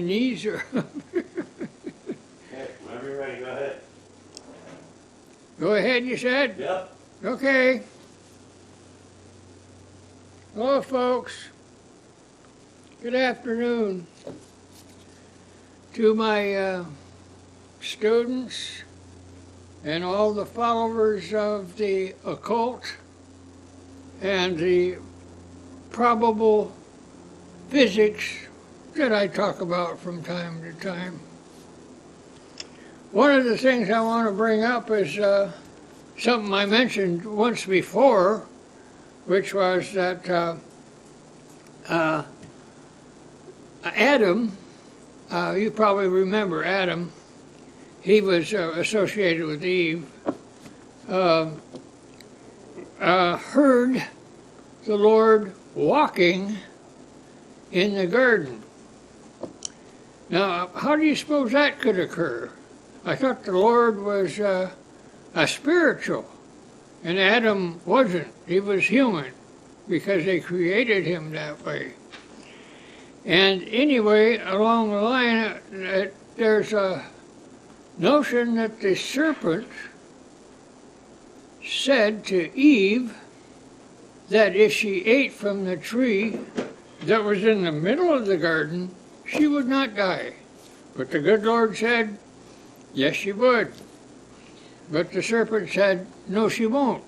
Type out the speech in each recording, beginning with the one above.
Knees are. Okay, whenever you're ready, go ahead. Go ahead, you said? Yep. Okay. Hello, folks. Good afternoon to my students and all the followers of the occult and the probable physics that I talk about from time to time. One of the things I want to bring up is something I mentioned once before, which was that Adam, you probably remember Adam, he was associated with Eve, heard the Lord walking in the garden. Now, how do you suppose that could occur? I thought the Lord was a spiritual, and Adam wasn't. He was human, because they created him that way. And anyway, along the line, there's a notion that the serpent said to Eve that if she ate from the tree that was in the middle of the garden, she would not die. But the good Lord said, yes, she would. But the serpent said, no, she won't.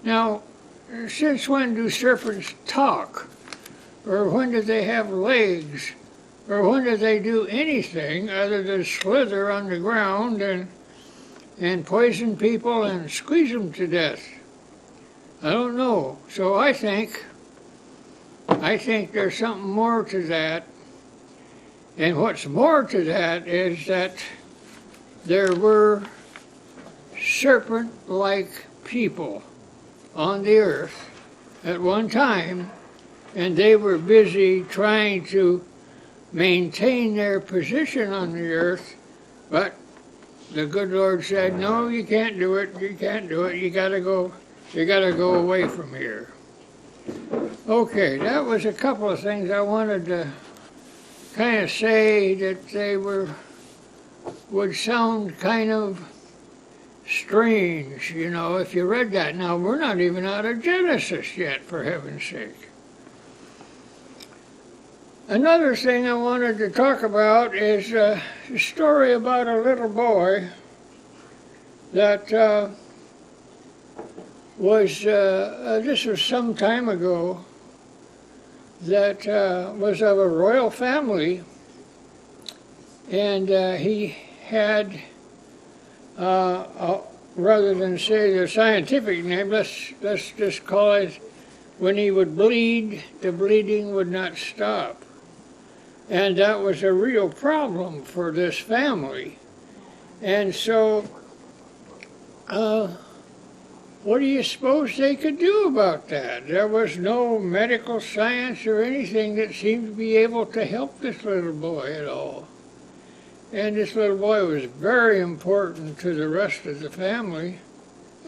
Now, since when do serpents talk? Or when do they have legs? Or when do they do anything other than slither on the ground and poison people and squeeze them to death? I don't know. So I think there's something more to that. And what's more to that is that there were serpent-like people on the earth at one time, and they were busy trying to maintain their position on the earth, but the good Lord said, no, you can't do it, you can't do it, you gotta go away from here. Okay, that was a couple of things I wanted to kind of say that they would sound kind of strange, you know, if you read that. Now, we're not even out of Genesis yet, for heaven's sake. Another thing I wanted to talk about is a story about a little boy that this was some time ago, that was of a royal family, and he had, rather than say the scientific name, let's just call it, when he would bleed, the bleeding would not stop. And that was a real problem for this family. And so, what do you suppose they could do about that? There was no medical science or anything that seemed to be able to help this little boy at all. And this little boy was very important to the rest of the family,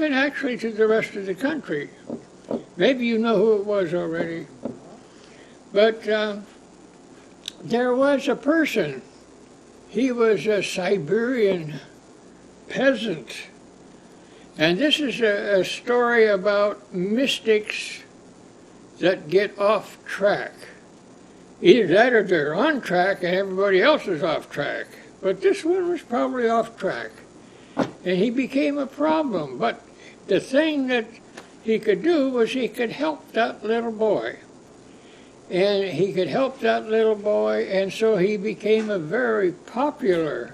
and actually to the rest of the country. Maybe you know who it was already. But there was a person. He was a Siberian peasant. And this is a story about mystics that get off track. Either that or they're on track and everybody else is off track. But this one was probably off track. And he became a problem. But the thing that he could do was he could help that little boy. And he could help that little boy, and so he became a very popular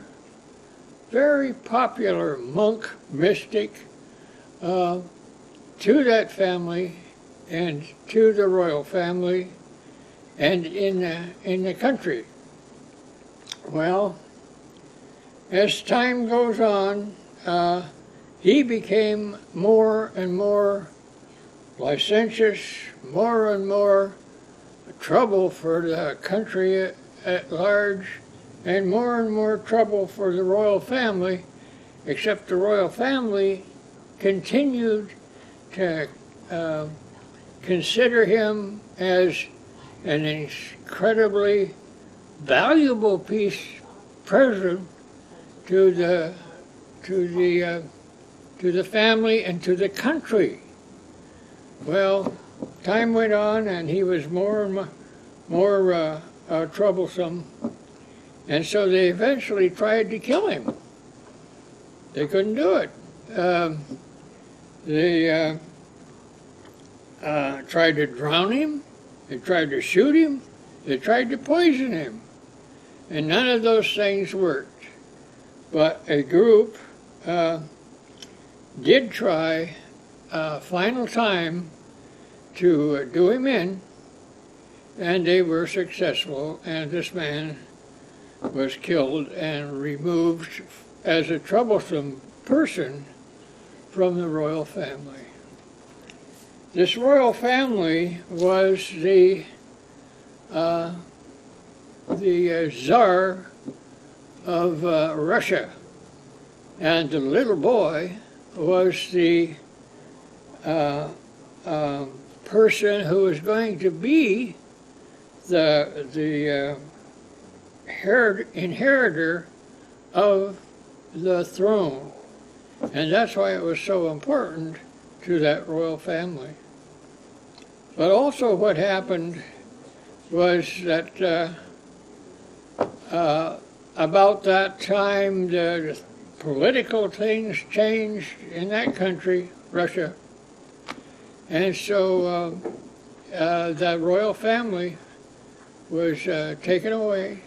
monk, mystic, to that family and to the royal family and in the country. Well, as time goes on, he became more and more licentious, more and more trouble for the country at large, and more trouble for the royal family, except the royal family continued to consider him as an incredibly valuable peace present to the family and to the country. Well, time went on, and he was more and more troublesome, and so they eventually tried to kill him. They couldn't do it. They tried to drown him. They tried to shoot him. They tried to poison him. And none of those things worked. But a group did try a final time to do him in, and they were successful, and this man was killed and removed as a troublesome person from the royal family. This royal family was the Tsar of Russia, and the little boy was the person who was going to be the inheritor of the throne, and that's why it was so important to that royal family. But also what happened was that about that time the political things changed in that country, Russia, and so that royal family was taken away,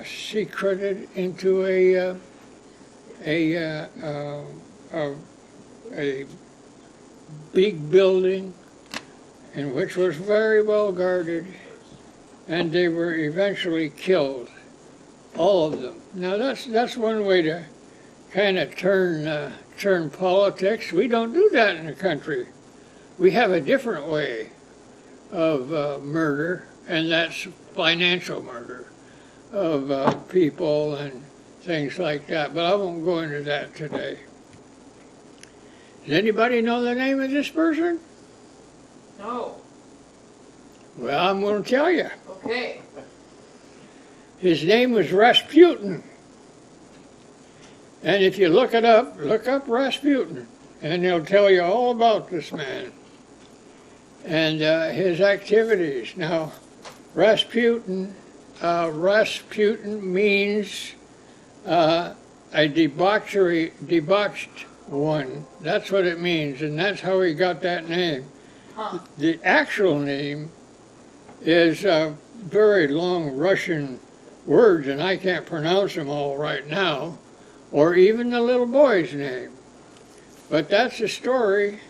secreted into a big building, and which was very well guarded, and they were eventually killed, all of them. Now that's one way to kind of turn politics. We don't do that in the country. We have a different way of murder, and that's financial murder of people and things like that. But I won't go into that today. Does anybody know the name of this person? No. Well, I'm going to tell you. Okay. His name was Rasputin. And if you look up Rasputin, and they'll tell you all about this man and his activities. Now, Rasputin means a debauched one. That's what it means, and that's how he got that name. Huh. The actual name is very long Russian words, and I can't pronounce them all right now, or even the little boy's name. But that's the story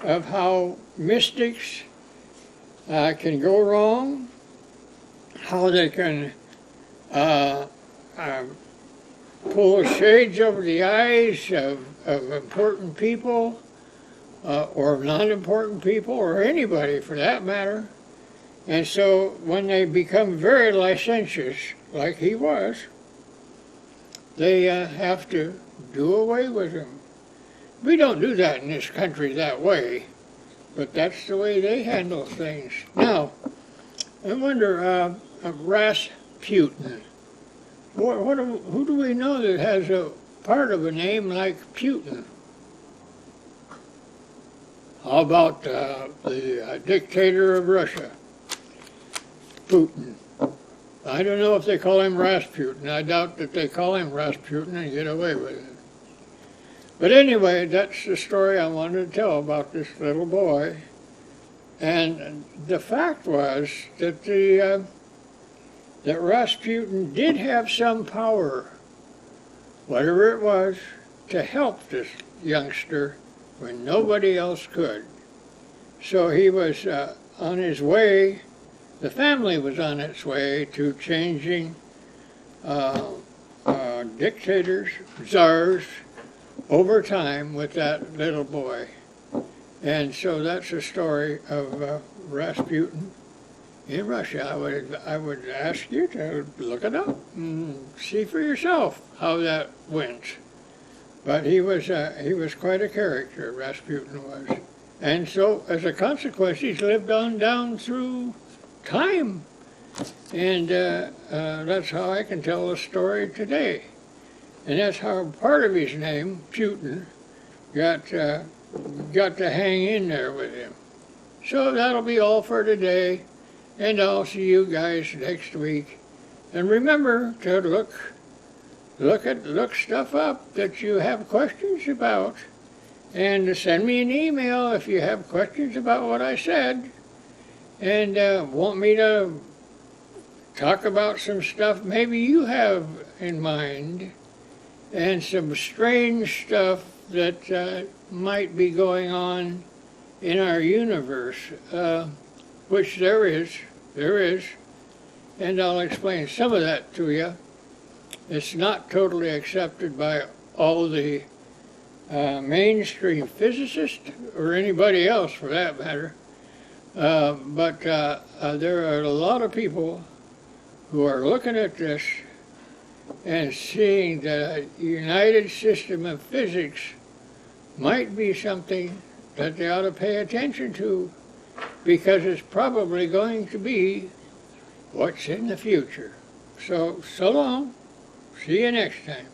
of how mystics can go wrong, how they can pull shades over the eyes of important people, or non-important people, or anybody for that matter. And so when they become very licentious, like he was, they have to do away with him. We don't do that in this country that way, but that's the way they handle things. Now, I wonder, Rasputin, who do we know that has a part of a name like Putin? How about the dictator of Russia, Putin? I don't know if they call him Rasputin. I doubt that they call him Rasputin and get away with it. But anyway, that's the story I wanted to tell about this little boy. And the fact was that that Rasputin did have some power, whatever it was, to help this youngster when nobody else could. So he was on his way, the family was on its way to changing dictators, czars, over time with that little boy. And so that's the story of Rasputin in Russia. I would ask you to look it up and see for yourself how that went. But he was quite a character, Rasputin was. And so as a consequence, he's lived on down through time. And that's how I can tell the story today. And that's how part of his name, Putin, got to hang in there with him. So that'll be all for today, and I'll see you guys next week. And remember to look stuff up that you have questions about, and send me an email if you have questions about what I said, and want me to talk about some stuff maybe you have in mind, and some strange stuff that might be going on in our universe, which there is, and I'll explain some of that to you. It's not totally accepted by all the mainstream physicists, or anybody else for that matter, but there are a lot of people who are looking at this and seeing that a united system of physics might be something that they ought to pay attention to, because it's probably going to be what's in the future. So long. See you next time.